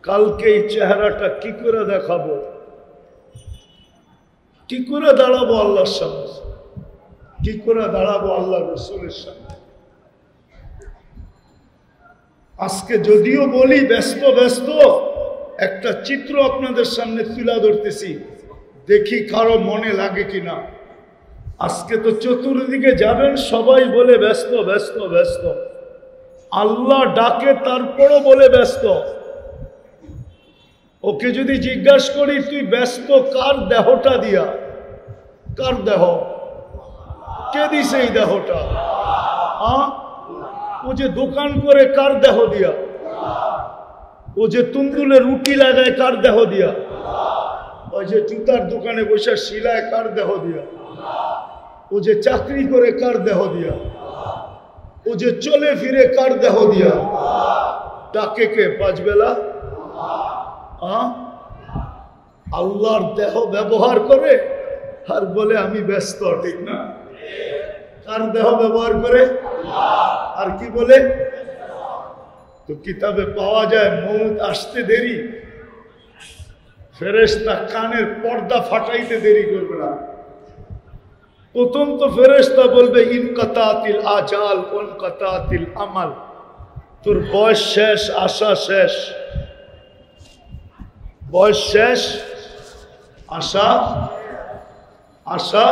কালকে এই চেহারাটা কি করে দেখাবো, কি করে দাঁড়াবো আল্লাহর সামনে, কি করে দাঁড়াবো আল্লাহ রসুলের সামনে। আজকে যদিও বলি ব্যস্ত ব্যস্ত, একটা চিত্র আপনাদের সামনে তুলে ধরতেছি, দেখি কারো মনে লাগে কিনা। আজকে তো চতুর্দিকে যাবেন সবাই বলে ব্যস্ত ব্যস্ত ব্যস্ত, আল্লাহ ডাকে তারপরও বলে ব্যস্ত। ওকে যদি জিজ্ঞাসা করি তুই ব্যস্ত কার দেহটা দিয়া, কার দেহ, কে দিছে এই দেহটা? ও যে দোকান করে কার দেহ দিয়া? ও যে তুন্দুলে রুটি লাগায় কার দেহ দিয়া? ওই যে জুতার দোকানে বসে শিলায় কার দেহ দিয়া? ও যে চাকরি করে কার দেহ দিয়া? ও যে চলে ফিরে কার দেহ দিয়া? ডাকে কে পাঁচ বেলা? আল্লাহর দেহ ব্যবহার করে আর বলে আমি ব্যস্ত, ঠিক না? কার দেহ ব্যবহার করে আর কি বলে? তো কিতাবে পাওয়া যায় মউত আসতে দেরি, ফেরেশতা কানের পর্দা ফাটাইতে দেরি করবে না। প্রথম তো ফেরেশতা বলবে ইনকাতাতিল আজাল ওয়ানকাতাতিল আমাল, তোর বয়স শেষ, আশা শেষ। বয়স শেষ, আশা আশা।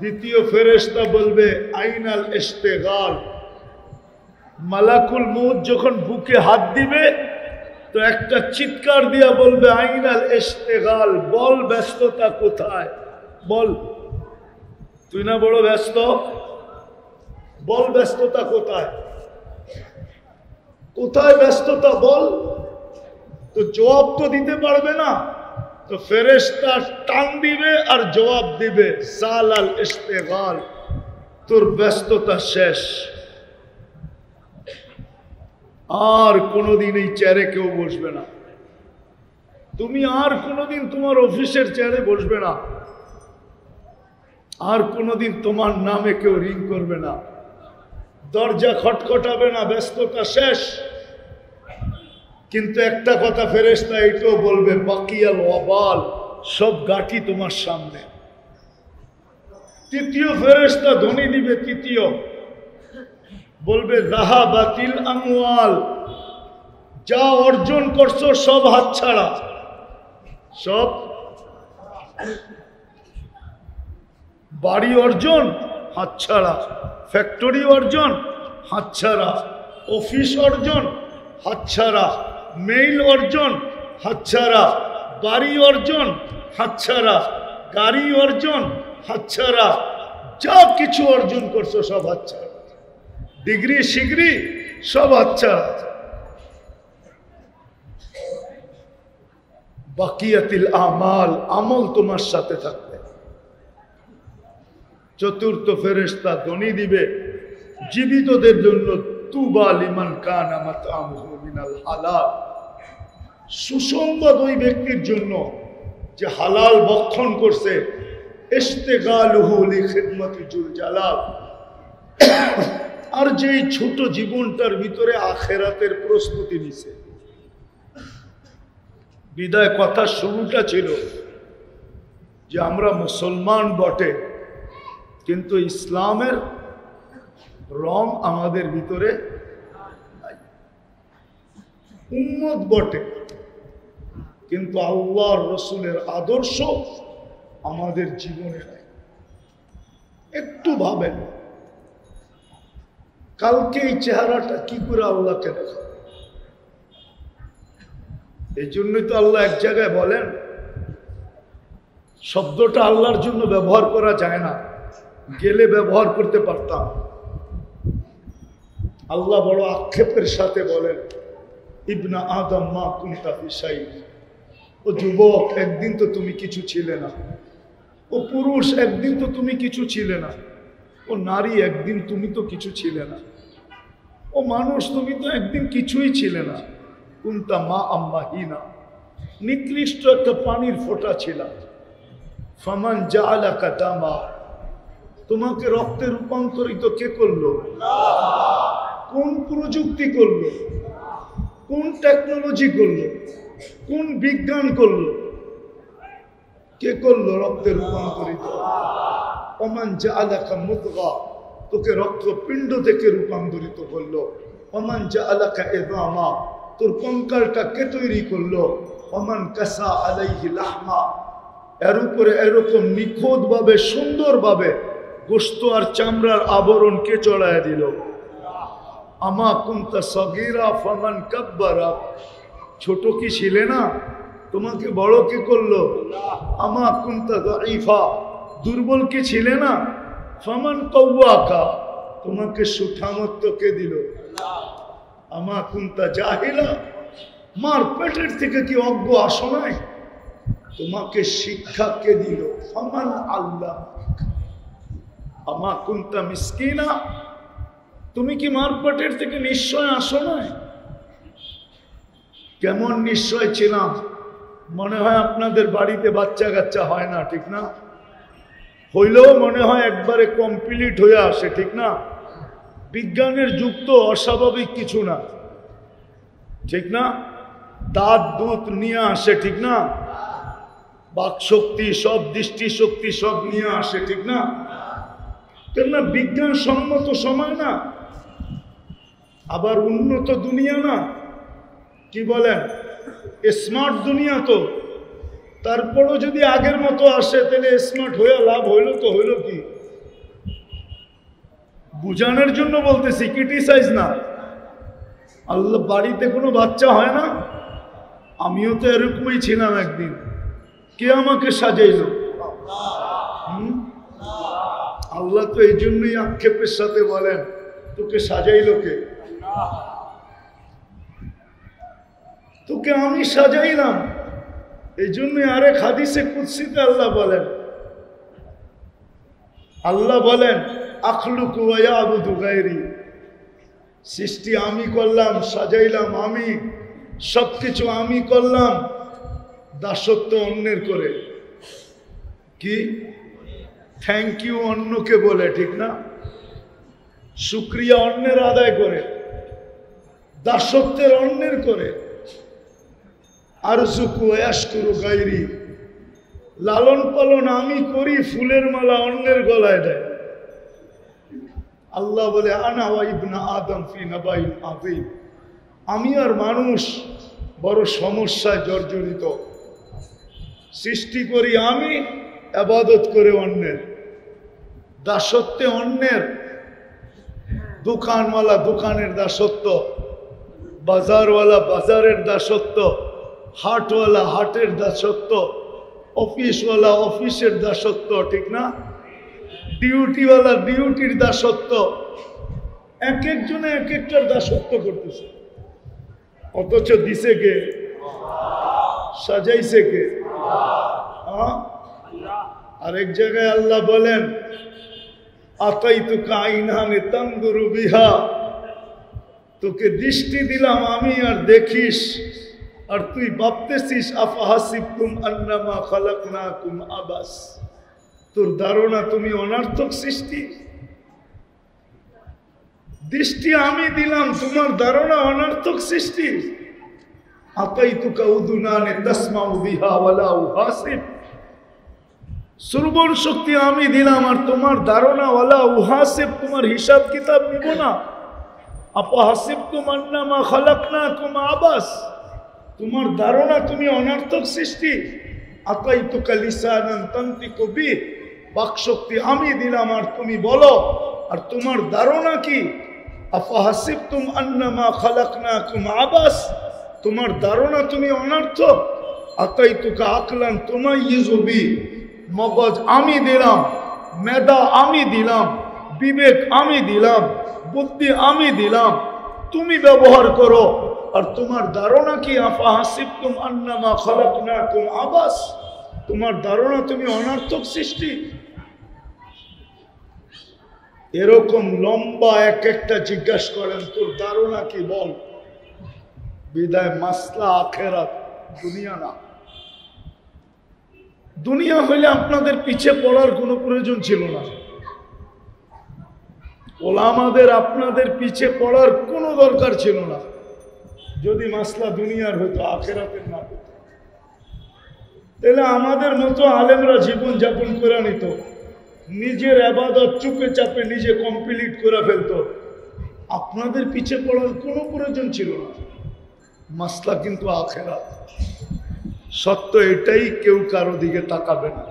দ্বিতীয় ফেরেশতা বলবে আইনাল ইশতিগাল। মালাকুল মউত যখন বুকে হাত দিবে তো একটা চিৎকার দিয়া বলবে আইনাল ইশতিগাল, বল ব্যস্ততা কোথায়, বল। তুই না বড় ব্যস্ত, বল ব্যস্ততা কোথায়, কোথায় ব্যস্ততা বল। তো জবাব তো দিতে পারবে না, তো ফেরেশতা টান দিবে আর জবাব দিবে সালাল ইশতিগাল, তোর ব্যস্ততা শেষ। আর কোনোদিন এই চেয়ারে কেউ বসবে না, তুমি আর কোনোদিন তোমার অফিসের চেয়ারে বসবে না, আর কোনোদিন তোমার নামে কেউ রিং করবে না, দরজা খটখটাবে না, ব্যস্ততা শেষ। কিন্তু একটা কথা ফেরেশতা এইটাও বলবে বাকিয়াল ওয়াবাল, সব গাঠি তোমার সামনে। তৃতীয় ফেরেশতা ধ্বনি দিবে, তৃতীয় বলবে যাহাবাতিল আমওয়াল, যা অর্জন করছো সব হাতছাড়া, সব। বাড়ি অর্জন হাতছাড়া, ফ্যাক্টরি অর্জন হাতছাড়া, অফিস অর্জন হাতছাড়া, মেইল অর্জন হাতছাড়া, বাড়ি অর্জন হাতছাড়া, গাড়ি অর্জন হাতছাড়া, যা কিছু অর্জন করছো সব হাতছাড়া, ডিগ্রি শিগ্রি সব হাতছাড়া। বাকিয়াতিল আমাল, আমল তোমার সাথে থাকবে। চতুর্থ ফেরেশতা ধ্বনি দিবে জীবিতদের জন্য তুবা লিমান কানা মাতআমুহু মিনাল হালাল, সুসংবাদ ওই ব্যক্তির জন্য যে হালাল ভক্ষণ করছে। ইশতিগালুহু লিখিদমাতি জুল জালাল, আর যেই ছোট জীবনটার ভিতরে আখিরাতের প্রস্তুতি নিছে। বিদায় কথা শুরুটা ছিল যে আমরা মুসলমান বটে, কিন্তু ইসলামের রং আমাদের ভিতরে নাই। উম্মত বটে, কিন্তু আল্লাহর রসুলের আদর্শ আমাদের জীবনে নাই। একটু ভাবেন কালকে এই চেহারাটা কি করে আল্লাহকে দেখা। এই জন্যই তো আল্লাহ এক জায়গায় বলেন, শব্দটা আল্লাহর জন্য ব্যবহার করা যায় না, গেলে ব্যবহার করতে পারতাম। আল্লাহ বড় আক্ষেপের সাথে বলেন ইবনা আদম মা কুনতা ফি শাই, ও যুবক একদিন তো তুমি কিছু ছিলে না, ও পুরুষ একদিন তো তুমি কিছু ছিলে না, ও নারী একদিন তুমি তো কিছু ছিলে না, ও মানুষ তুমি তো একদিন কিছুই ছিলে না। কুনতা মা আম্মাহিনা, নিকৃষ্ট একটা পানির ফোঁটা ছিল। ফামান জাআলাকা দামা, তোমাকে রক্তে রূপান্তরিত কে করলো? কোন প্রযুক্তি করলো? কোন টেকনোলজি করলো, কোন বিজ্ঞান করলো? কে করলো? রক্তে রূপান্তরিত। ওমান জাআলাকা মুদগা, তোকে রক্তপিণ্ড থেকে রূপান্তরিত করলো। ওমান জাআলাকা ইযামা, তোর কঙ্কালটা কে তৈরি করলো? ওমান কাসা আলাইহি লাহমা, এর উপরে এরকম নিখুঁত ভাবে সুন্দর ভাবে গোশত আর চামড়ার আবরণ কে চড়ায় দিল? আমা কুনতা সগীরা ফামান কাব্বারা, ছোট কি ছিলে না, তোমাকে বড় কে করলো? আমা কুনতা দাঈফা, দুর্বল কি ছিলে না? ফামান কাওয়াকা, তোমাকে সুঠামত্ব কে দিল? আমা কুনতা জাহিলা, মার পেটের থেকে কি অজ্ঞ আসো নাই? তোমাকে শিক্ষা কে দিল? ফামান আল্লাহ। আমা কুনতা মিসকিনা, তুমি কি মার পেটের থেকে নিশ্চয় আসো নাই? কেমন নিশ্চয় ছিলাম? মনে হয় আপনাদের বাড়িতে বাচ্চা কাচ্চা হয় না, ঠিক না? হইলেও মনে হয় একবারে কমপ্লিট হয়ে আসে, ঠিক না? বিজ্ঞানের যুগ তো অস্বাভাবিক কিছু না, ঠিক না? দাঁত দুধ নিয়ে আসে, ঠিক না? বাক শক্তি সব, দৃষ্টি শক্তি সব নিয়ে আসে, ঠিক না? কেননা বিজ্ঞান সম্মত সময় না, আবার উন্নত দুনিয়া না, কি বলেন? স্মার্ট দুনিয়া তো। তারপরও যদি আগের মতো আসে তাহলে স্মার্ট হয়ে লাভ হইল তো হইল কি? বুঝানোর জন্য বলতেছি, ক্রিটিসাইজ না। আল্লাহ, বাড়িতে কোনো বাচ্চা হয় না? আমিও তো এরকমই ছিলাম একদিন। কে আমাকে সাজাইল? আল্লাহ তো এই জন্যই আক্ষেপের সাথে বলেন, তোকে সাজাইল কে? তোকে আমি সাজাইলাম। এই জন্যই আরেক হাদিসে কুদসিতে আল্লাহ বলেন আখলুকু ওয়া ইয়াবুদু গায়রি, সৃষ্টি আমি করলাম, সাজাইলাম আমি, সবকিছু আমি করলাম, দাসত্ব অন্যের করে। কি? থ্যাংক ইউ অন্যকে বলে, ঠিক না? শুকরিয়া অন্যের আদায় করে, দাসত্বের অন্যের করে। আরজুকু ইয়াশকুরু গায়রি, লালন পালন আমি করি, ফুলের মালা অন্যের গলায় দেয়। আল্লাহ বলে আনা ওয়া ইবনা আদম ফি নাবাইল আযীম, আমি আর মানুষ বড় সমস্যায় জর্জরিত। সৃষ্টি করি আমি, ইবাদত করে অন্যের, দাসত্বে অন্যের। দোকানওয়ালা দোকানের দাসত্ব, বাজারওয়ালা বাজারের দাসত্ব, হাটওয়ালা হাটের দাসত্ব, অফিসওয়ালা অফিসের দাসত্ব, ঠিক না? ডিউটিওয়ালা ডিউটির দাসত্ব। এক একজনে এক একটার দাসত্ব করতেছে, অথচ দিছে কে? সাজাইছে কে? আরেক জায়গায় আল্লাহ বলেন আতাইতুকা আইনানে তানদুরু বিহা, তোকে দৃষ্টি দিলাম আমি আর দেখিস, আর তুই ভাবতেছিস আফাহাসিবতুম আন্নামা খালাকনাকুম আবাস, তোর ধারণা তুমি অনার্থক সৃষ্টি। দৃষ্টি আমি দিলাম, তোমার ধারণা অনার্থক সৃষ্টি। আতাইতুকা উদুনানে তাসমাউ বিহা ওয়ালা উহাসিব, শ্রবণ শক্তি আমি দিলাম, আর তোমার ধারণা ওয়ালা উহাসিব, তোমার হিসাব কিতাব নিব না। আফাহাসিবতুম আন্নামা খালাকনাকুম আবাস, তোমার ধারণা তুমি অনার্থক সৃষ্টি। আতাইতুকা লিসানান তানতিকু বিহি, বাকশক্তি আমি দিলাম আর তুমি বলো, আর তোমার ধারণা কি? আফাহাসিবতুম আন্নামা খালাকনাকুম আবাস, তোমার ধারণা তুমি অনার্থক। আতাইতুকা আকলান তুমাইয়িজু বিহি, মগজ আমি দিলাম, মেধা আমি দিলাম, বিবেক আমি দিলাম, বুদ্ধি আমি দিলাম, তুমি ব্যবহার করো, আর তোমার ধারণা কি? আফাহাসিবতুম আন্নামা খালাকনাকুম আবাস, তোমার ধারণা তুমি অনার্থক সৃষ্টি। এরকম লম্বা এক একটা জিজ্ঞাসা করেন, তোর ধারণা কি বল। বিদায় মাসলা আখেরাত, দুনিয়া না। দুনিয়া হইলে আপনাদের পিছে পড়ার কোনো প্রয়োজন ছিল না, ওলামাদের আপনাদের পিছে পড়ার কোনো দরকার ছিল না। যদি মাসলা দুনিয়ার হতো, আখেরাতের না হতো, তাহলে আমাদের মতো আলেমরা জীবন যাপন করে নিত, নিজের ইবাদত চুপে চাপে নিজে কমপ্লিট করে ফেলতো, আপনাদের পিছে পড়ার কোনো প্রয়োজন ছিল না। মাসলা কিন্তু আখেরাত। সত্য এটাই, কেউ কারো দিকে তাকাবে না।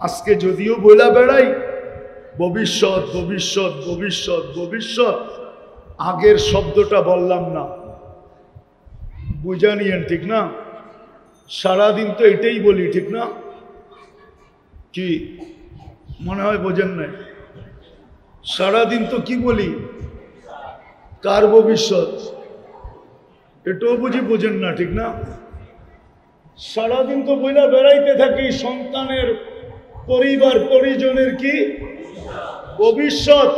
আজকে যদিও বইলা বেড়াই ভবিষ্যৎ ভবিষ্যৎ ভবিষ্যৎ ভবিষ্যৎ, আগের শব্দটা বললাম না, বুঝা নিয়েন, ঠিক না? সারাদিন তো এটাই বলি, ঠিক না? কি মনে হয় বোঝেন নাই? সারাদিন তো কি বলি, কার ভবিষ্যৎ, এটাও বুঝি বোঝেন না, ঠিক না? সারাদিন তো বইলা বেড়াইতে থাকি সন্তানের, পরিবার পরিজনের কি ভবিষ্যৎ,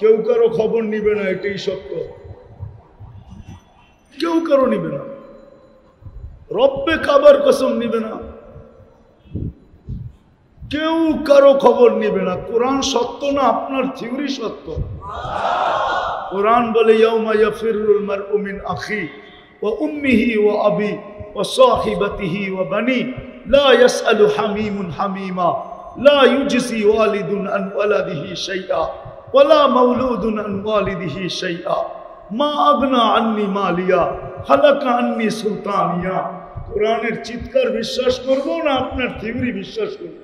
কেউ কারো খবর নিবে না, এটাই সত্য। কেউ কারো নিবে না, রব্বে কাবার কসম নিবে না, কেউ কারো খবর নিবে না। কোরআন সত্য না, আপনার থিওরি সত্য। কোরআন বলে ইয়াউমা ইয়াফিরুল মারউ মিন আখি ওয়া উম্মিহি ওয়া আবি ওয়া সাহিবাতিহি ওয়া বানি লা ইয়াসআলু হামিমুন হামিমা লা ইউজসি ওয়ালিদুন আন ওয়ালাদিহি শাইআ ওয়া লা মাউলুদুন আন ওয়ালিদিহি শাইআ মা আগনা আন্নি মালিয়া হালাকা আন্নি সুলতানিয়া। কোরআনের চিৎকার বিশ্বাস করব না আপনার থিওরি বিশ্বাস করব?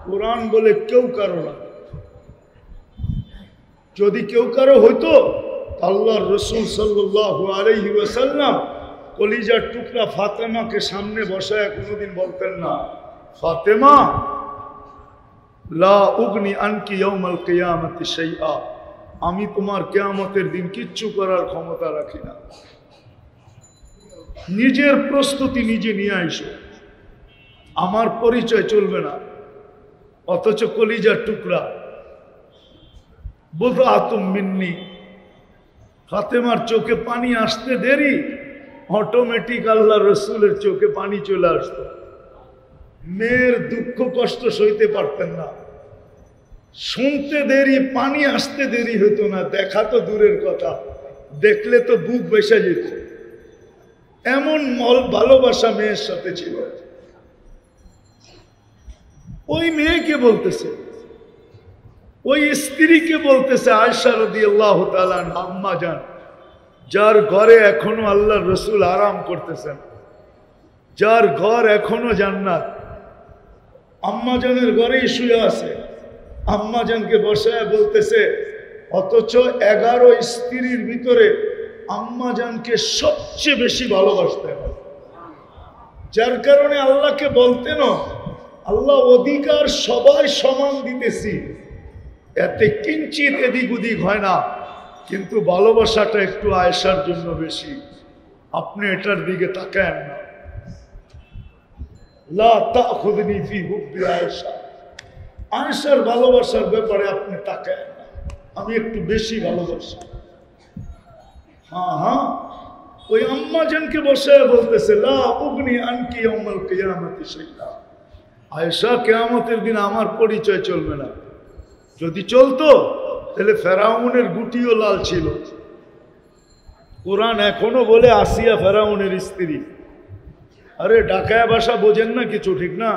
কোরআন বলে কেউ কারো না। যদি কেউ কারো হইতো, আল্লাহর রাসূল সাল্লাল্লাহু আলাইহি ওয়াসাল্লাম কলিজার টুকরা ফাতেমাকে সামনে বসায় কোনোদিন বলতেন না, ফাতেমা লা উগনি আনকি ইয়াউমাল কিয়ামতি শাইআ, আমি তোমার কিয়ামতের দিন কিচ্ছু করার ক্ষমতা রাখি না, নিজের প্রস্তুতি নিজে নিয়ে আইসো, আমার পরিচয় চলবে না। অথচ কলিজার টুকরা বুদআতুম মিন্নি, ফাতেমার চোখে পানি আসতে দেরি, অটোমেটিক আল্লাহ রসুলের চোখে পানি চলে আসতো। মেয়ের দুঃখ কষ্ট সইতে পারতেন না, শুনতে দেরি, পানি আসতে দেরি হতো না, দেখা তো দূরের কথা, দেখলে তো বুক বেসে যেত। এমন ভালোবাসা মেয়ের সাথে ছিল। ওই মেয়েকে বলতেছে, ওই স্ত্রীকে বলতেছে, আয়েশা রাদিয়াল্লাহু তাআলা আম্মা জান, যার ঘরে এখনো আল্লাহর রসুল আরাম করতেছেন, যার ঘর এখনো জান্নাত, আম্মা জানের ঘরেই শুয়ে আছে, আম্মা জানকে বসায় বলতেছে, অথচ 11 স্ত্রীর ভিতরে আম্মা জানকে সবচেয়ে বেশি ভালোবাসতেন, যার কারণে আল্লাহকে বলতেন, আল্লাহ অধিকার সবাই সমান দিতেছি, এতে কিঞ্চিত এদিক ওদিক হয় না, কিন্তু ভালোবাসাটা একটু আয়েশার জন্য বেশি। আপনি এটার দিকে তাকায়েন না। লা তাখুযনি ফি হুব্বি আয়েশা, আয়েশার ভালোবাসার ব্যাপারে আপনি তাকায়েন না, আমি একটু বেশি ভালোবাসি। হ্যাঁ, ওই আম্মা জানকে বসে বলতেছে, লা উগনি আনকি ইয়াউমাল কিয়ামতি শাইআ, আয়েশা কিয়ামতের দিন আমার পরিচয় চলবে না। যদি চলতো তাহলে ফেরাউনের গুটিও লাল ছিল। কোরআন এখনো বলে আসিয়া ফেরাউনের স্ত্রী। আরে ঢাকায় ভাষা বোঝেন না কিছু, ঠিক না?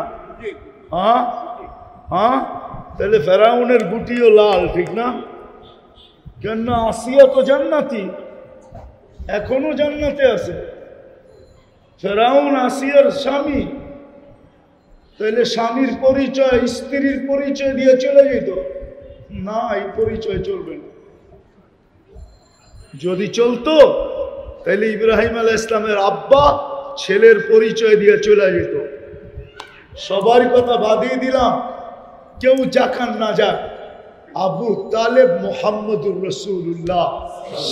হ্যাঁ, তাহলে ফেরাউনের গুটিও লাল, ঠিক না? কেন আসিয়া তো জান্নাতি, এখনো জান্নাতে আছে। ফেরাউন আসিয়ার স্বামী, তাহলে স্বামীর পরিচয় স্ত্রীর পরিচয় দিয়ে চলে যেত না, এই পরিচয় চলবে না। যদি চলতো তাহলে ইব্রাহিম আলাইহিস সালামের আব্বা ছেলের পরিচয় দিয়ে চলে যেত। সবার কথা বাদিয়ে দিলাম, কেউ যাকান না যাক, আবু তালেব মুহাম্মদুর রাসূলুল্লাহ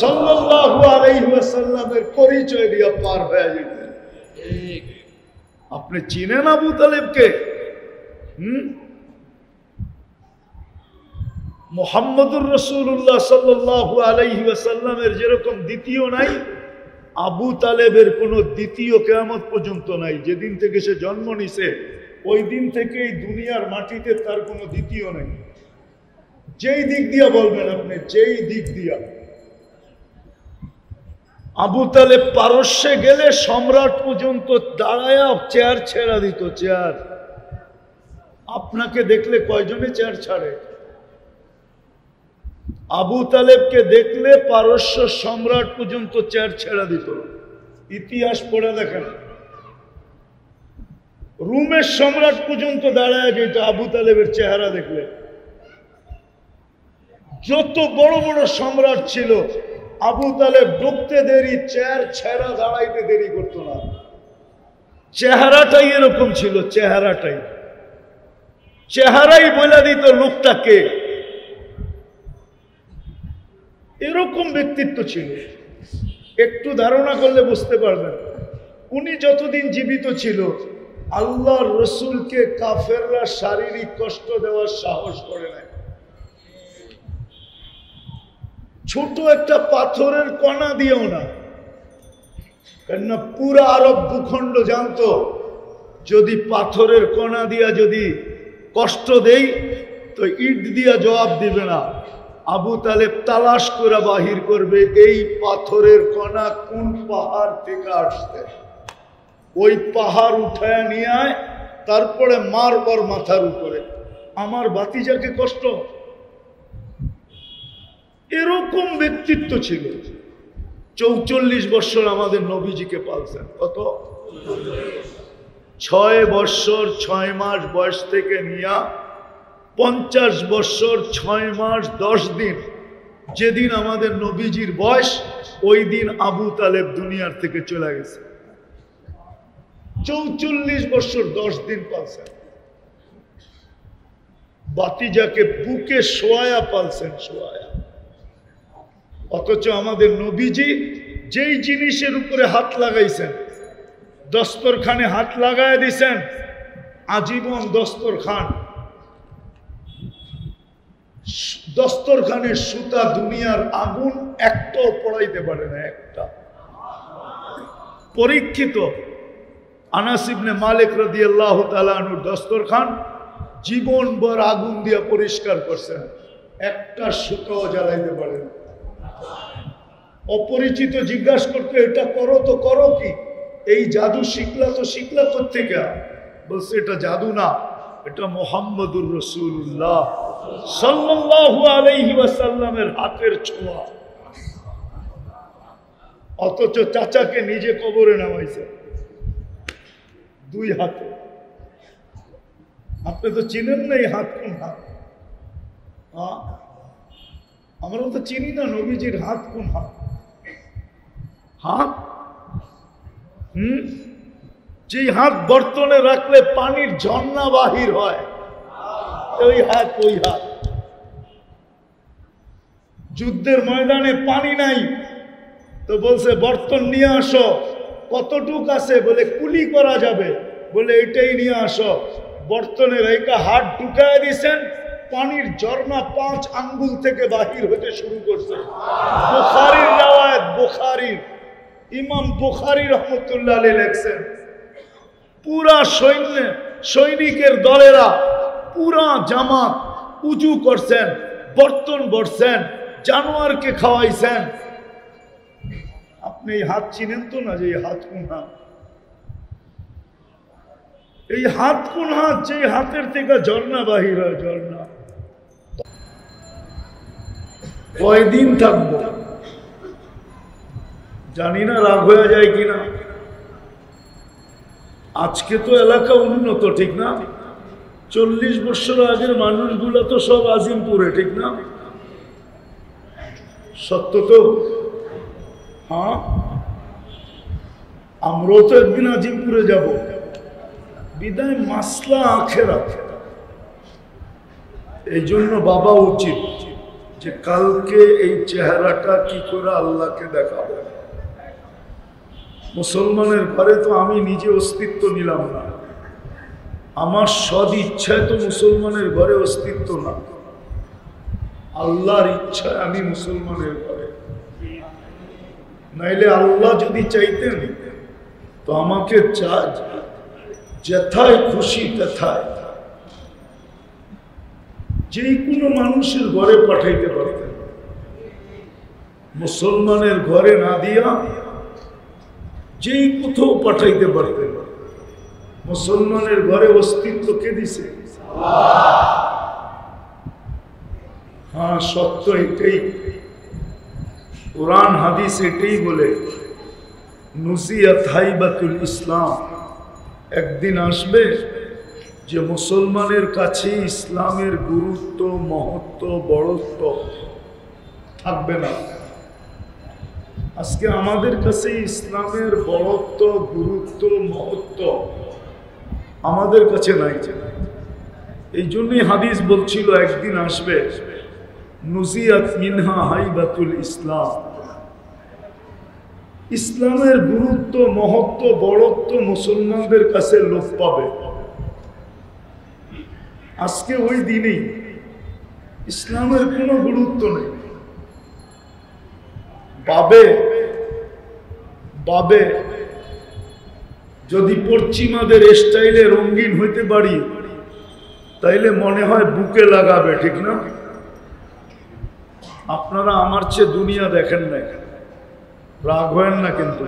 সাল্লাল্লাহু আলাইহি ওয়াসাল্লামের পরিচয় দিয়ে পার হয়ে যেত। আপনি চিনেন আবু তালেবকে? মুহাম্মদুর রাসূলুল্লাহ সাল্লাল্লাহু আলাইহি ওয়াসাল্লামের যেরকম দ্বিতীয় নাই, আবু তালেবের কোনো দ্বিতীয় কিয়ামত পর্যন্ত নাই। যেদিন থেকে সে জন্ম নিছে ওই দিন থেকে এই দুনিয়ার মাটিতে তার কোনো দ্বিতীয় নাই। যেই দিক দিয়া বলবেন আপনি, যেই দিক দিয়া, আবু তালেব পারস্যে গেলে সম্রাট পর্যন্ত দাঁড়ায় চেয়ার ছেড়া দিত। চেয়ার আপনাকে দেখলে কয়জনে চেয়ার ছাড়ে? আবু তালেবকে দেখলে পারস্য সম্রাট পর্যন্ত চেয়ার ছেড়া দিত। ইতিহাস পড়ে দেখেন, রুমের সম্রাট পর্যন্ত দাঁড়ায় যেত আবু তালেবের চেহারা দেখলে। যত বড় বড় সম্রাট ছিল, আবু তালেব ঢুকতে দেরি, চেয়ার ছেড়া দাঁড়াইতে দেরি করতো না। চেহারাটাই এরকম ছিল, চেহারাই বলে দিত লোকটাকে। এরকম ব্যক্তিত্ব ছিল। একটু ধারণা করলে বুঝতে পারবেন, উনি যতদিন জীবিত ছিল আল্লাহর রসুলকে কাফেররা শারীরিক কষ্ট দেওয়ার সাহস করে নাই। ছোট একটা পাথরের কণা দিয়েও না, কেননা পুরা আরব ভূখণ্ড জানতো যদি পাথরের কণা দিয়া যদি কষ্ট দেই তো ইট দিয়া জবাব দিবে না। আবু তালেব তালাশ করে বাহির করবে এই পাথরের কণা কোন পাহাড় থেকে আসছে, ওই পাহাড় উঠায় নিয়ে আয়, তারপরে মারবার মাথার উপরে। আমার ভাতিজাকে কষ্ট, এরকম ব্যক্তিত্ব ছিল। ৪৪ বছর আমাদের নবীজিকে পালছেন। কত? ৬ বছর ৬ মাস বয়স থেকে নিয়ে ৫০ বছর ৬ মাস ১০ দিন। যেদিন আমাদের নবীজির বয়স ওই দিন আবু তালেব দুনিয়ার থেকে চলে গেছে। ৪৪ বছর ১০ দিন পালছেন। বাতিজাকে বুকে শোয়া পালছেন, শোয়া। অথচ আমাদের নবীজি যেই জিনিসের উপরে হাত লাগাইছেন, দস্তরখানে হাত লাগায় দিছেন, আজীবন দস্তরখানের সুতা দুনিয়ার আগুন একটাও পড়াইতে পারে না, একটা। পরীক্ষিত আনাস ইবনে মালিক রাদিয়াল্লাহু তাআলা আনহুর দস্তরখান জীবনভর আগুন দিয়ে পরিষ্কার করছেন, একটা সুতাও জ্বালাইতে পারে না। অপরিচিত জিজ্ঞাসা করতে, এটা করো তো করো কি? এই জাদু শিখলা কোত্থেকে? বলছে এটা জাদু না, এটা মুহাম্মদুর রাসূলুল্লাহ সাল্লাল্লাহু আলাইহি ওয়াসাল্লামের হাতের ছোঁয়া। অথচ চাচাকে নিজে কবরে নামাইছে 2 হাতে। আপনি তো চিনেন না এই হাত কোন হাত? আমরা তো চিনি না নবীজির হাত কোন হাত। হাত যে হাত বর্তনে রাখলে পানির ঝর্ণা বাহির হয়, ওই হাত। যুদ্ধের ময়দানে পানি নাই তো বলছে বর্তন নিয়ে আসো। কতটুক আছে? বলে কুলি করা যাবে। বলে এটাই নিয়ে আসো। বর্তনের একটা হাত ঢুকায় দিয়েছেন, পানির ঝর্ণা 5 আঙ্গুল থেকে বাহির হতে শুরু করছে। বুখারীর রাওয়ায়াত, বুখারীর ইমাম বুখারী রহমতুল্লাহ আলাইহি লেখছেন, পুরা সৈনিকের দলেরা পুরা জামাত উজু করছেন, বর্তন ভরছেন, জানোয়ারকে খাওয়াইছেন। আপনি এই হাত চিনেন তো না, যে এই হাত কোন হাত? এই হাত কোন হাত? যে হাতের থেকে ঝর্ণা বাহির হয়, ঝর্ণা। কয়দিন থাকবো জানি না, রাগ হয়ে যায় কিনা। আজকে তো এলাকা উন্নত, ঠিক না? 40 বছর আগের মানুষগুলো তো সব আজিমপুরে, ঠিক না? সত্য তো? হ্যাঁ, আমরাও তো একদিন আজিমপুরে যাব। বিদায় মাসলা আখেরাত। এই জন্য বাবা উচিত যে কালকে এই চেহারাটা কি করে আল্লাহকে দেখাবো। মুসলমানের ঘরে তো আমি নিজে অস্তিত্ব নিলাম না, আমার সদ ইচ্ছায় তো মুসলমানের ঘরে অস্তিত্ব না, আল্লাহর ইচ্ছায় আমি মুসলমানের ঘরে। নাইলে আল্লাহ যদি চাইতেন তো আমাকে যেথায় খুশি তেথায় যে কোনো মানুষের ঘরে পাঠাইতে পারতেন। মুসলমানের ঘরে না দিয়া যেই কোথাও পাঠাইতে পারতেন। মুসলমানের ঘরে অস্তিত্ব কে দিছে? হ্যাঁ, সত্য এটাই, কোরআন হাদিস এটাই বলে, নুসিয়াত হাইবাতুল ইসলাম। একদিন আসবে যে মুসলমানের কাছে ইসলামের গুরুত্ব, মহত্ব, বড়ত্ব থাকবে না। আজকে আমাদের কাছে ইসলামের বড়ত্ব, গুরুত্ব, মহত্ব আমাদের কাছে নাই। এই জন্যই হাদিস বলছিল একদিন আসবে নুজিয়াত মিনহা হাইবাতুল ইসলাম। ইসলামের গুরুত্ব, মহত্ব, বড়ত্ব মুসলমানদের কাছে লোপ পাবে। আজকে ওই দিনেই ইসলামের কোনো গুরুত্ব নেই। বাবে যদি পশ্চিমাদের স্টাইলে রঙিন হইতে পারি তাইলে মনে হয় বুকে লাগাবে, ঠিক না? আপনারা আমার চেয়ে দুনিয়া দেখেন না, রাগ হয় না কিন্তু।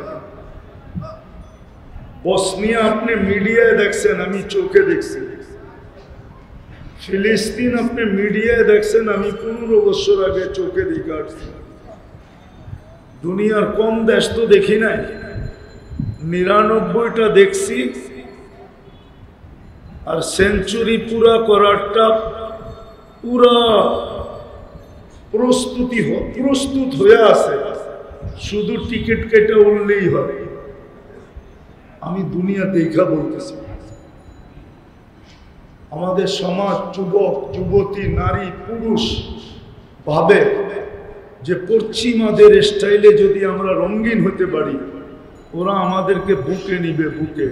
বসনিয়া আপনি মিডিয়ায় দেখছেন, আমি চোখে দেখছি। ফিলিস্তিন আপনি মিডিয়ায় দেখছেন, আমি 15 বছর আগে চোখে দেখে আসছি। দুনিয়ার কম দেশ তো দেখি নাই, 99টা দেখছি। আর সেঞ্চুরি পুরা করারটা পুরা প্রস্তুত হয়ে আছে, শুধু টিকিট কেটে উঠলেই হয়। আমি দুনিয়া দেখা বলতেছি। আমাদের সমাজ, যুবক, যুবতী, নারী, পুরুষ ভাবে যে পশ্চিমাদের স্টাইলে যদি আমরা রঙিন হতে পারি ওরা আমাদেরকে বুকে নিবে, বুকে।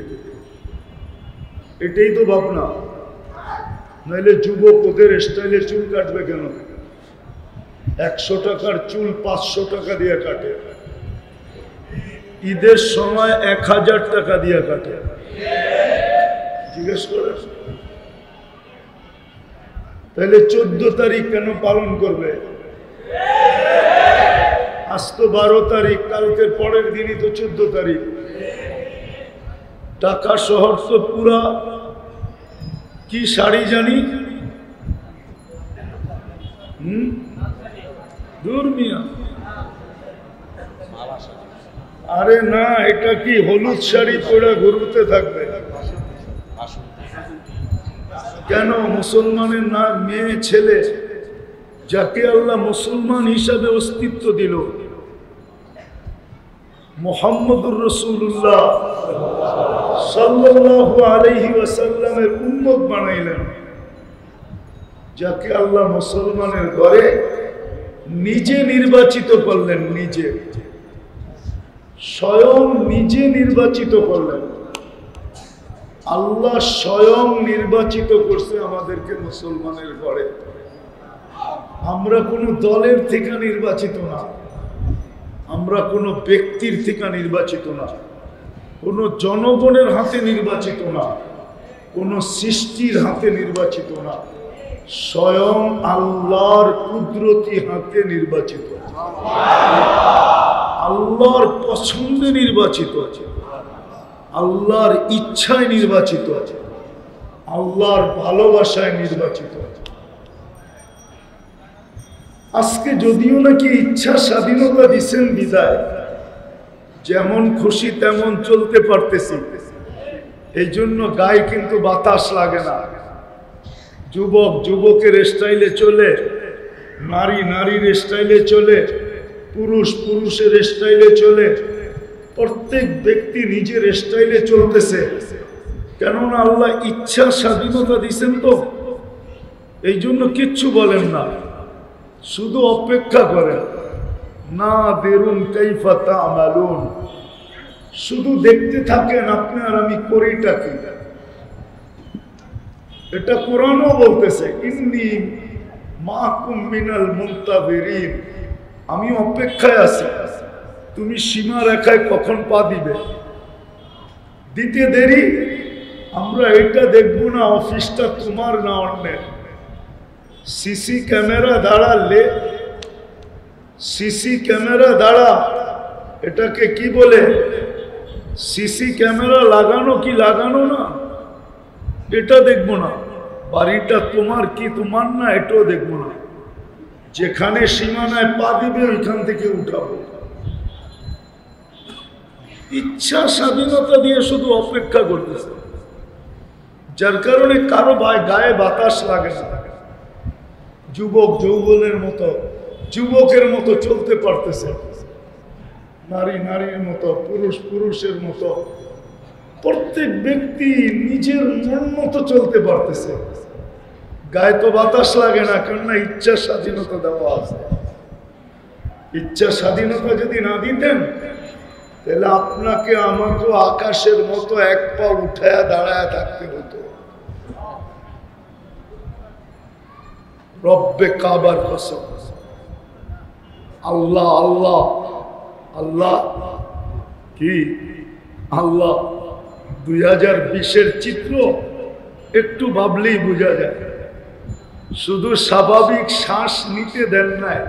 এটাই তো ভাবনা। নাইলে যুবক ওদের স্টাইলে চুল কাটবে কেন? 100 টাকার চুল 500 টাকা দিয়ে কাটে, ঈদের সময় 1000 টাকা দিয়ে কাটে। জিজ্ঞেস করে তাহলে 14 তারিখ কেন পালন করবে? আজ তো 12 তারিখ, কালকের পরের দিনই তো 14 তারিখ। ঢাকা শহর তো পুরা কি শাড়ি জানি, দূর মিয়া। আরে না, এটা কি হলুদ শাড়ি পরে ঘুরতে থাকবে কেন? মুসলমানের না মেয়ে ছেলে যাকে আল্লাহ মুসলমান হিসাবে অস্তিত্ব দিল, মুহাম্মদুর রাসূলুল্লাহ সাল্লাল্লাহু আলাইহি ওয়াসাল্লামের উম্মত বানাইলেন, যাকে আল্লাহ মুসলমানের ঘরে নিজে নির্বাচিত করলেন, নিজে স্বয়ং নিজে নির্বাচিত করলেন। আল্লাহ স্বয়ং নির্বাচিত করছে আমাদেরকে মুসলমানের ঘরে। আমরা কোনো দলের থেকে নির্বাচিত না, আমরা কোনো ব্যক্তির থেকে নির্বাচিত না, কোনো জনগণের হাতে নির্বাচিত না, কোনো সৃষ্টির হাতে নির্বাচিত না, স্বয়ং আল্লাহর কুদরতি হাতে নির্বাচিত, আল্লাহর পছন্দে নির্বাচিত আছে, আল্লাহর ইচ্ছায় নির্বাচিত আছে, আল্লাহর ভালোবাসায় নির্বাচিত আছে। আজকে যদিও নাকি ইচ্ছা স্বাধীনতা দিচ্ছেন বিদায়, যেমন খুশি তেমন চলতে পারতেছি, এই জন্য গায়ে কিন্তু বাতাস লাগে না। যুবক যুবকের স্টাইলে চলে, নারী নারীর স্টাইলে চলে, পুরুষ পুরুষের স্টাইলে চলে, প্রত্যেক ব্যক্তি নিজের স্টাইলে চলতেছে। কেননা আল্লাহ ইচ্ছা স্বাধীনতা দিচ্ছেন তো, এই জন্য কিচ্ছু বলেন না, শুধু অপেক্ষা করেন। না বেরুন কাইফা তা'মালুন, শুধু দেখতে থাকেন আপনি আর আমি করিটা কি। এটা কোরআনও বলতেছে, ইন্নী মাকুম মিনাল মুনতাযিরিন, আমি অপেক্ষায় আছি, তুমি সীমা রেখায় কখন পা দিবে। দিতে দেরি, আমরা এটা দেখব না অফিসটা তোমার না অন্যের। সিসি ক্যামেরা দাঁড়ালে, সিসি ক্যামেরা দাঁড়া, এটাকে কি বলে? সিসি ক্যামেরা লাগানো কি লাগানো না এটা দেখবো না, বাড়িটা তোমার কি তোমার না এটাও দেখবো না, যেখানে সীমানায় পা দিবে ওইখান থেকে উঠাবো। ইচ্ছা স্বাধীনতা দিয়ে শুধু অপেক্ষা করতেছে, যার কারণে কারো গায়ে বাতাস লাগে না। যুবক যৌবনের মতো, যুবকের মতো চলতে পারতেছে, নারী নারীর মতো, পুরুষ পুরুষের মতো, প্রত্যেক ব্যক্তি নিজের মন মতো চলতে পারতেছে। গায়ে তো বাতাস লাগে না, কেননা ইচ্ছা স্বাধীনতা দেওয়া আছে। ইচ্ছা স্বাধীনতা যদি না দিতেন তাহলে আপনাকে আমাকে আকাশের মতো এক পা উঠায়া দাঁড়ায় থাকতে হতো। রব্বে কাবার কসম, আল্লাহ আল্লাহ আল্লাহ কি আল্লাহ। 2020-এর চিত্র একটু ভাবলেই বোঝা যায়। শুধু স্বাভাবিক শ্বাস নিতে দেন নাই,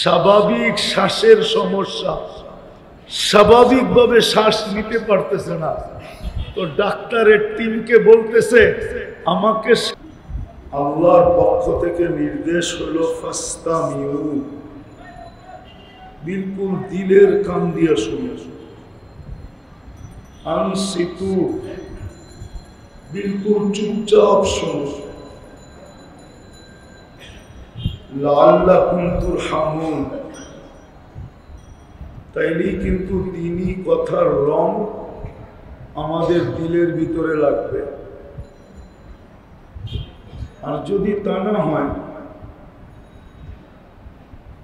স্বাভাবিক শ্বাসের সমস্যা, স্বাভাবিকভাবে শ্বাস নিতে পারতেছে না, তো ডাক্তারের টিমকে বলতেছে আমাকে। আল্লাহর পক্ষ থেকে নির্দেশ হলো ফাস্তামিউ, বিলকুল দিলের কান দিয়ে শুনে, আনসিতু, বিলকুল চুপচাপ শুনে, লাআল্লাকুম তুরহামুন, তাইলেই কিন্তু দ্বীনি কথার রং আমাদের দিলের ভিতরে লাগবে। আর যদি তা না হয়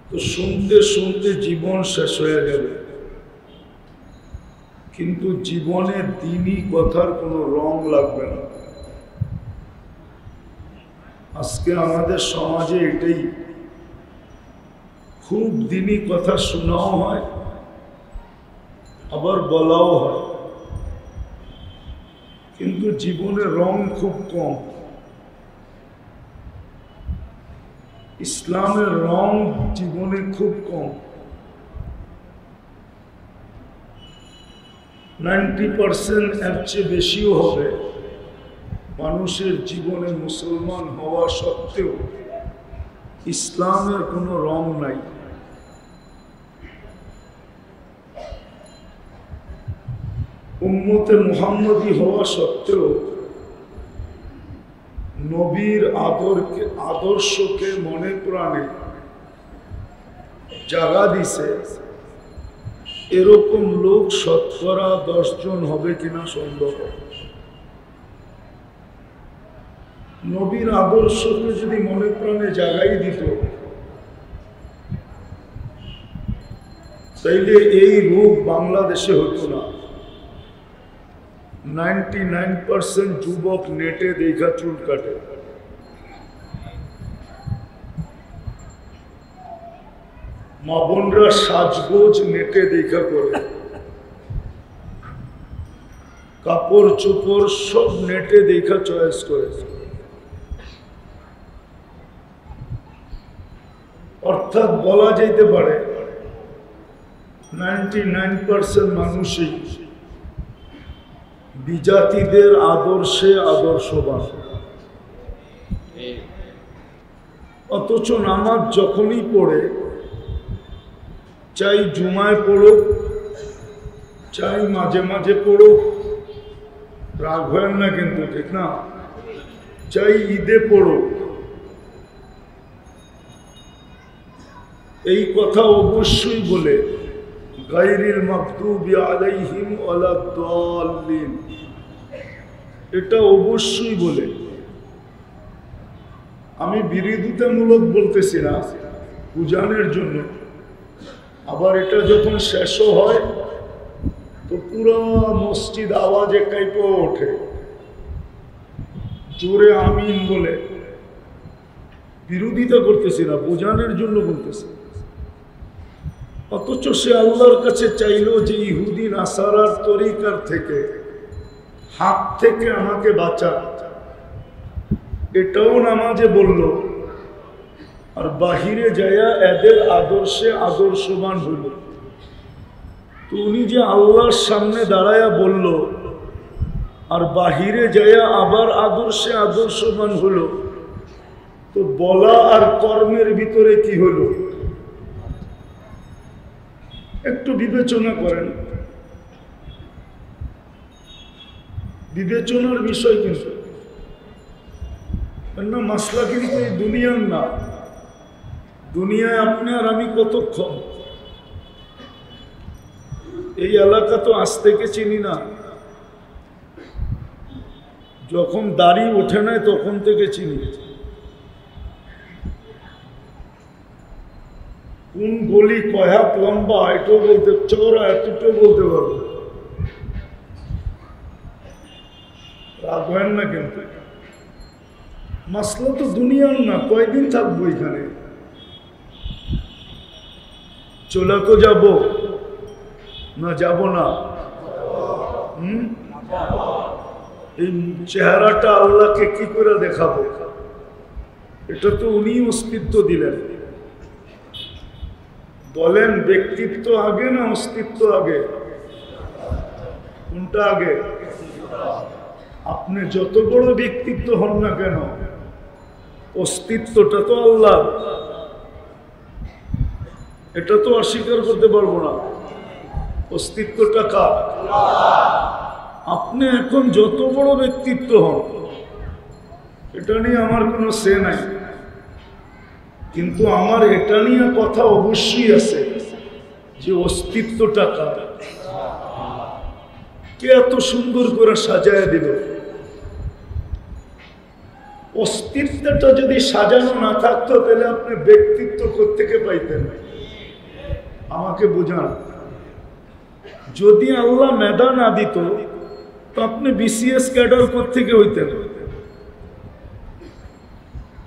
তো শুনতে শুনতে জীবন শেষ হয়ে যাবে, কিন্তু জীবনে দ্বীনি কথার কোনো রং লাগবে না। আজকে আমাদের সমাজে এটাই, খুব দ্বীনি কথা শোনাও হয় আবার বলাও হয়, কিন্তু জীবনে রং খুব কম। ইসলামের রং জীবনে খুব কম। 90% এর চেয়ে বেশিও হবে মানুষের জীবনে মুসলমান হওয়া সত্ত্বেও ইসলামের কোনো রং নাই। উম্মতে মুহাম্মদী হওয়া সত্ত্বেও নবীর আদর্শকে মনে প্রাণে জাগা দিছে, এরকম লোক শতকরা 10 জন হবে কিনা সন্দেহ। নবীর আদর্শকে যদি মনে প্রাণে জাগাই দিত তাইলে এই রোগ বাংলাদেশে হতো না। 99% যুবক নেটে দেখা চুল কাটে, মা বোনরা সাজগোজ নেটে দেখা করে, কাপড় চোপড় সব নেটে দেখা চয়েস করে। অর্থাৎ বলা যেতে পারে 99% মানুষই বিজাতিদের আদর্শে আদর্শবান, অথচ নামাজ যখনই পড়ে, চাই জুমায় পড়ুক চাই মাঝে মাঝে পড়ুক, রাগ হয় না কিন্তু, ঠিক না, চাই ঈদে পড়ুক, এই কথা অবশ্যই বলে গায়রিল মাগদুবি আলাইহিম ওয়ালাদ-দাল্লিন, এটা অবশ্যই বলে। আমি বিরোধিতামূলক বলতেছি না, বুঝানোর জন্য। আবার এটা যখন শেষও হয় তো পুরো মসজিদ আওয়াজে কাঁপে ওঠে, জোরে আমিন বলে। বিরোধিতা করতেছি না, বোঝানোর জন্য বলতেছি। অথচ সে আল্লাহর কাছে চাইল যে ইহুদি নাসারার তরিকার থেকে, হাত থেকে আমাকে বাঁচা, এটাও নামাজে বলল, আর বাহিরে যায়া এদের আদর্শে আদর্শবান হইল। তো তো উনি যে আল্লাহর সামনে দাঁড়ায়া বলল আর বাহিরে যাইয়া আবার আদর্শে আদর্শবান হলো, তো বলা আর কর্মের ভিতরে কি হলো একটু বিবেচনা করেন। বিবেচনার বিষয় কিন্তু না, মাসলা কিন্তু এই দুনিয়ার না। দুনিয়ায় আপনি আর আমি কতক্ষণ, এই এলাকা তো আজ থেকে চিনি না, যখন দাড়ি ওঠে নাই তখন থেকে চিনি। কোন গলি কয় হাত লম্বা এটাও বলতে, চওড়া এতটাও বলতে পারবো। রাগ হয় না কিন্তু, মাসলা তো দুনিয়ার না, কয়দিন থাকবো এখানে, চলে তো যাব না, যাব না। এই চেহারাটা আল্লাহকে কি করে দেখাবো? এটা তো উনি অস্তিত্ব দিলেন। বলেন ব্যক্তিত্ব আগে না অস্তিত্ব আগে? কোনটা আগে? আপনি যত বড় ব্যক্তিত্ব হন না কেন, অস্তিত্বটা তো আল্লাহ, এটা তো অস্বীকার করতে পারবো না। অস্তিত্বটা কার? আপনি এখন যত বড় ব্যক্তিত্ব হন, এটা নিয়ে আমার কোনো সে নাই, কিন্তু আমার এটা নিয়ে কথা অবশ্যই আছে যে অস্তিত্বটা কার। কে এত সুন্দর করে সাজায় দিল? অস্তিত্বটা যদি সাজানো না থাকতো তাহলে আপনি ব্যক্তিত্ব কোত্থেকে পাইতেন? আমাকে বুঝান। যদি আল্লাহ মেধা না দিত তো আপনি বিসিএস ক্যাডার কোত্থেকে হইতেন?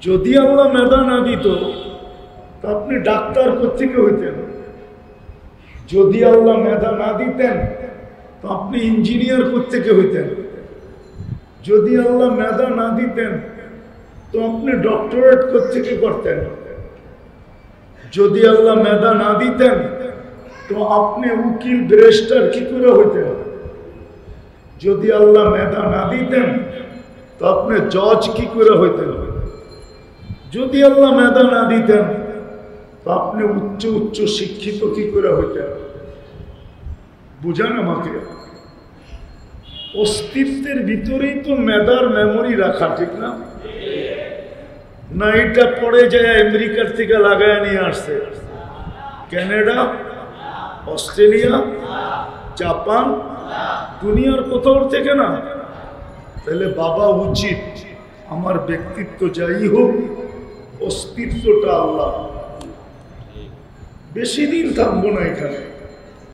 যদি আল্লাহ মেধা না দিত তো আপনি ডাক্তার কোত্থেকে হইতেন? যদি আল্লাহ মেধা না দিতেন তো আপনি ইঞ্জিনিয়ার কোত্থেকে হইতেন? যদি আল্লাহ মেধা না দিতেন তো আপনি ডক্টরেট কোত্থেকে করতেন? যদি আল্লাহ মেধা না দিতেন তো আপনি উকিল ব্যারিস্টার কি করে হইতেন? যদি আল্লাহ মেধা না দিতেন তো আপনি জজ কি করে হইতেন? যদি আল্লাহ মেধা না দিতেন তো আপনি উচ্চ উচ্চ শিক্ষিত কি করে হইতেন? বুঝান আমাকে। অস্তিত্বের ভিতরেই তো মেধার মেমোরি রাখা, ঠিক না? না এটা পড়ে যায় আমেরিকার থেকে লাগায় নিয়ে আসছে, কানাডা, অস্ট্রেলিয়া, জাপান, দুনিয়ার কোথাও থেকে না? তাহলে বাবা উচিত আমার ব্যক্তিত্ব যাই হোক, অস্তিত্বটা আল্লাহ। বেশি দিন থাকবো না এখানে।